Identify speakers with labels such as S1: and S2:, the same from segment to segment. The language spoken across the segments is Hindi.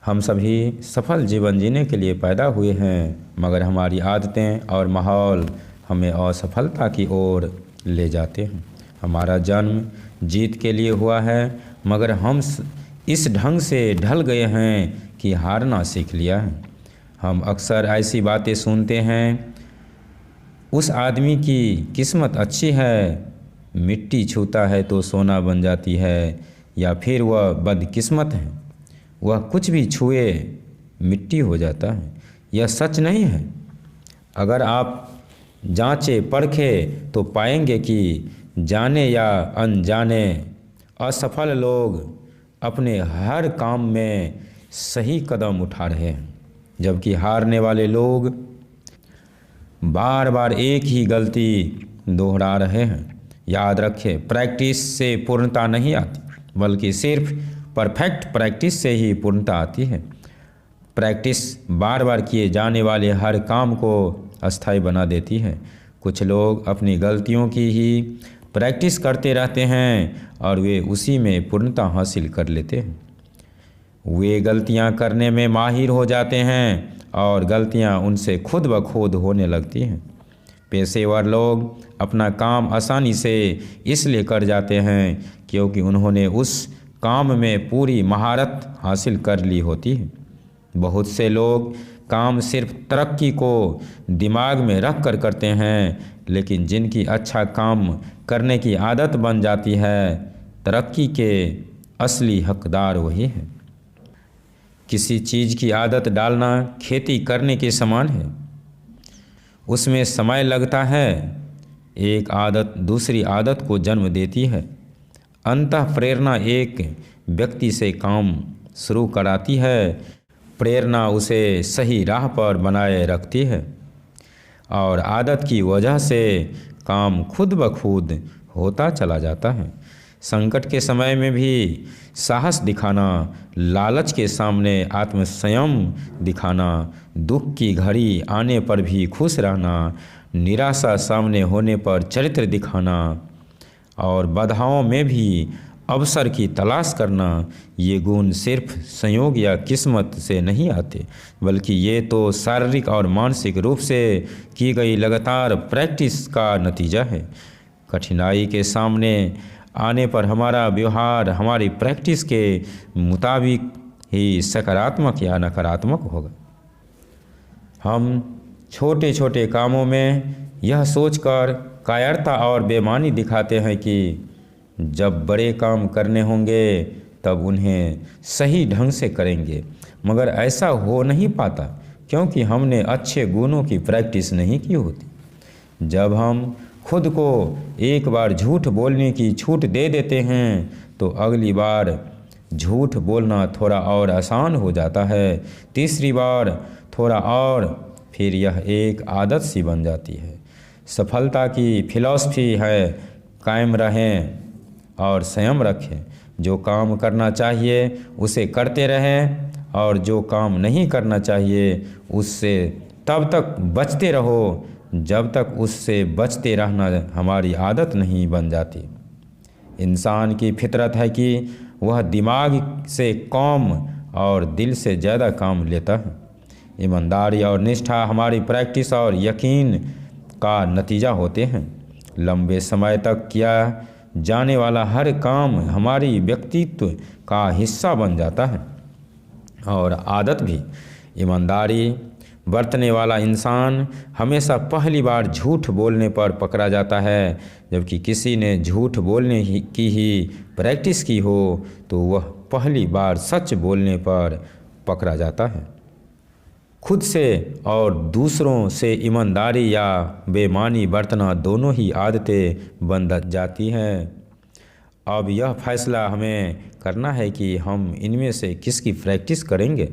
S1: हम सभी सफल जीवन जीने के लिए पैदा हुए हैं, मगर हमारी आदतें और माहौल हमें असफलता की ओर ले जाते हैं। हमारा जन्म जीत के लिए हुआ है, मगर हम इस ढंग से ढल गए हैं कि हारना सीख लिया है। हम अक्सर ऐसी बातें सुनते हैं, उस आदमी की किस्मत अच्छी है, मिट्टी छूता है तो सोना बन जाती है, या फिर वह बदकिस्मत है, वह कुछ भी छुए मिट्टी हो जाता है। यह सच नहीं है। अगर आप जांचे परखे तो पाएंगे कि जाने या अनजाने असफल लोग अपने हर काम में सही कदम उठा रहे हैं, जबकि हारने वाले लोग बार बार एक ही गलती दोहरा रहे हैं। याद रखें, प्रैक्टिस से पूर्णता नहीं आती, बल्कि सिर्फ परफेक्ट प्रैक्टिस से ही पूर्णता आती है। प्रैक्टिस बार बार किए जाने वाले हर काम को अस्थायी बना देती है। कुछ लोग अपनी गलतियों की ही प्रैक्टिस करते रहते हैं और वे उसी में पूर्णता हासिल कर लेते हैं। वे गलतियां करने में माहिर हो जाते हैं और गलतियां उनसे खुद ब खुद होने लगती हैं। पेशेवर लोग अपना काम आसानी से इसलिए कर जाते हैं क्योंकि उन्होंने उस काम में पूरी महारत हासिल कर ली होती है। बहुत से लोग काम सिर्फ तरक्की को दिमाग में रख कर करते हैं, लेकिन जिनकी अच्छा काम करने की आदत बन जाती है, तरक्की के असली हकदार वही है। किसी चीज़ की आदत डालना खेती करने के समान है। उसमें समय लगता है। एक आदत दूसरी आदत को जन्म देती है। अंतः प्रेरणा एक व्यक्ति से काम शुरू कराती है। प्रेरणा उसे सही राह पर बनाए रखती है और आदत की वजह से काम खुद ब खुद होता चला जाता है। संकट के समय में भी साहस दिखाना, लालच के सामने आत्मसंयम दिखाना, दुख की घड़ी आने पर भी खुश रहना, निराशा सामने होने पर चरित्र दिखाना और बाधाओं में भी अवसर की तलाश करना, ये गुण सिर्फ संयोग या किस्मत से नहीं आते, बल्कि ये तो शारीरिक और मानसिक रूप से की गई लगातार प्रैक्टिस का नतीजा है। कठिनाई के सामने आने पर हमारा व्यवहार हमारी प्रैक्टिस के मुताबिक ही सकारात्मक या नकारात्मक होगा। हम छोटे छोटे कामों में यह सोचकर कायरता और बेईमानी दिखाते हैं कि जब बड़े काम करने होंगे तब उन्हें सही ढंग से करेंगे, मगर ऐसा हो नहीं पाता क्योंकि हमने अच्छे गुणों की प्रैक्टिस नहीं की होती। जब हम खुद को एक बार झूठ बोलने की छूट दे देते हैं तो अगली बार झूठ बोलना थोड़ा और आसान हो जाता है, तीसरी बार थोड़ा और, फिर यह एक आदत सी बन जाती है। सफलता की फिलॉसफी है कायम रहें और संयम रखें। जो काम करना चाहिए उसे करते रहें और जो काम नहीं करना चाहिए उससे तब तक बचते रहो जब तक उससे बचते रहना हमारी आदत नहीं बन जाती। इंसान की फितरत है कि वह दिमाग से कम और दिल से ज़्यादा काम लेता है। ईमानदारी और निष्ठा हमारी प्रैक्टिस और यकीन का नतीजा होते हैं। लंबे समय तक किया जाने वाला हर काम हमारी व्यक्तित्व का हिस्सा बन जाता है और आदत भी। ईमानदारी बरतने वाला इंसान हमेशा पहली बार झूठ बोलने पर पकड़ा जाता है, जबकि किसी ने झूठ बोलने की ही प्रैक्टिस की हो तो वह पहली बार सच बोलने पर पकड़ा जाता है। खुद से और दूसरों से ईमानदारी या बेईमानी बरतना दोनों ही आदतें बन जाती हैं। अब यह फैसला हमें करना है कि हम इनमें से किसकी प्रैक्टिस करेंगे।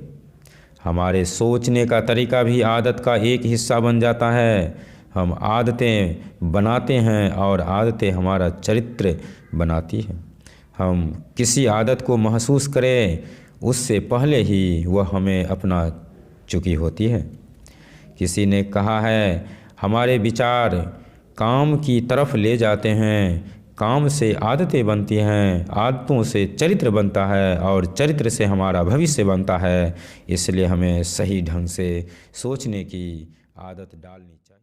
S1: हमारे सोचने का तरीका भी आदत का एक हिस्सा बन जाता है। हम आदतें बनाते हैं और आदतें हमारा चरित्र बनाती हैं। हम किसी आदत को महसूस करें उससे पहले ही वह हमें अपना चुकी होती है। किसी ने कहा है, हमारे विचार काम की तरफ ले जाते हैं काम से आदतें बनती हैं, आदतों से चरित्र बनता है और चरित्र से हमारा भविष्य बनता है। इसलिए हमें सही ढंग से सोचने की आदत डालनी चाहिए।